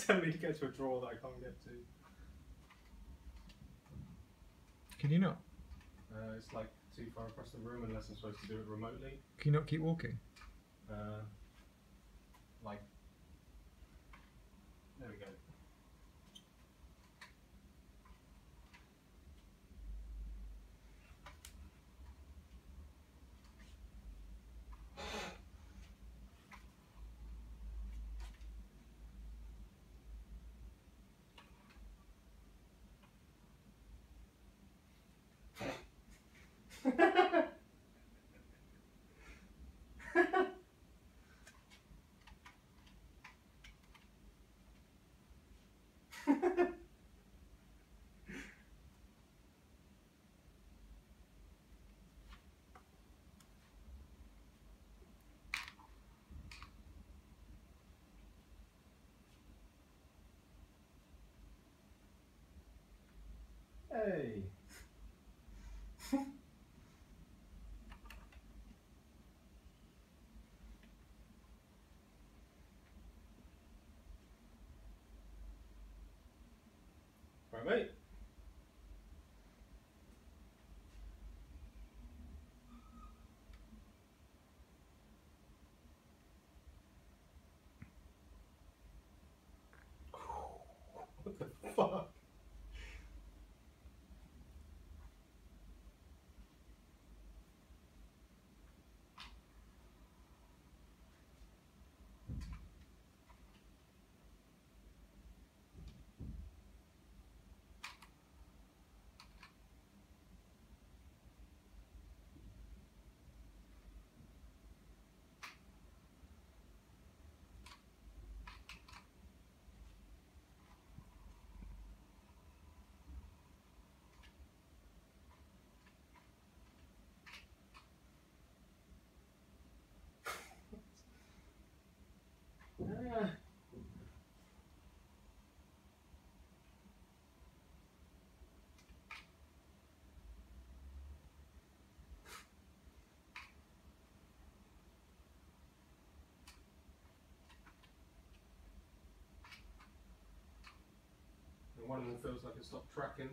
telling me to get to a drawer that I can't get to. Can you not? It's like too far across the room unless I'm supposed to do it remotely. Can you not keep walking? Like, there we go. Hey. Right, mate. What the fuck? And one of them feels like it stopped tracking.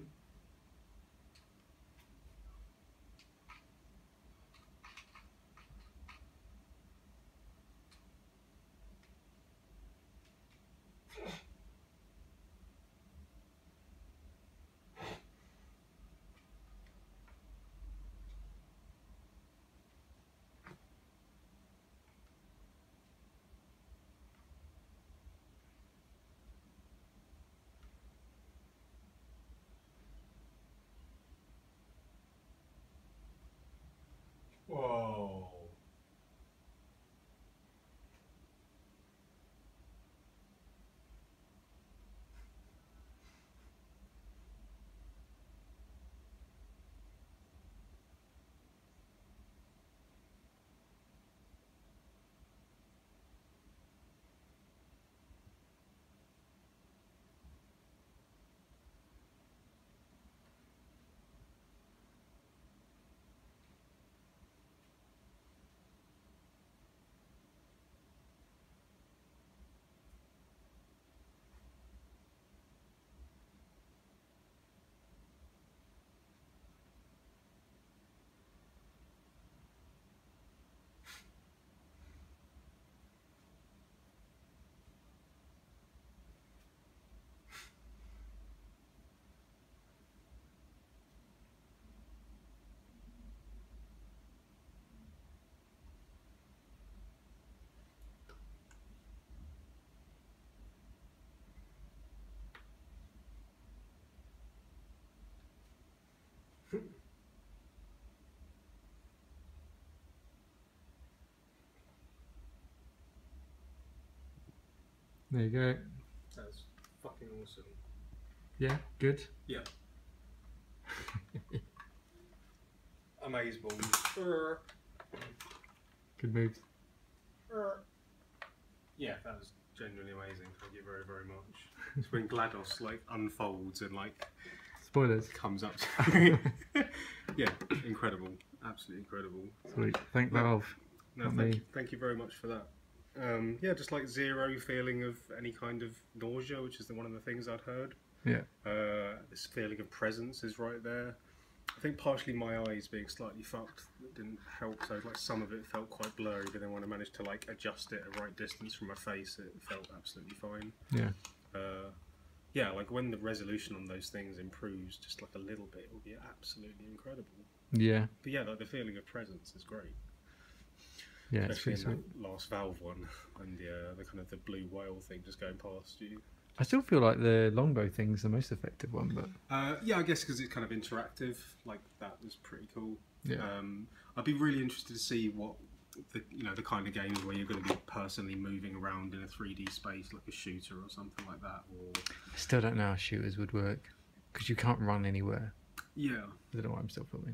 Whoa. There you go. That's fucking awesome. Yeah, good. Yeah. Amazeballs. Good moves. Yeah, that was genuinely amazing. Thank you very, very much. It's when GLaDOS like unfolds and like Spoilers. comes up. Yeah, incredible. Absolutely incredible. Sweet. Thank Valve. No, Not me. thank you very much for that. Yeah, just like zero feeling of any kind of nausea, which is one of the things I'd heard. Yeah. This feeling of presence is right there. I think partially my eyes being slightly fucked that didn't help. So like some of it felt quite blurry, but then when I managed to like adjust it at right distance from my face, it felt absolutely fine. Yeah. Yeah, like when the resolution on those things improves just like a little bit, it will be absolutely incredible. Yeah. But yeah, like the feeling of presence is great. Yeah, it's Especially pretty in sweet. that last Valve one, and the kind of the blue whale thing just going past you. I still feel like the longbow thing's the most effective one, but Yeah, I guess because it's kind of interactive, like that was pretty cool. yeah. I'd be really interested to see what the kind of games where you're going to be personally moving around in a 3D space, like a shooter or something like that. Or I still don't know how shooters would work because you can't run anywhere. yeah, I don't know why I'm still filming.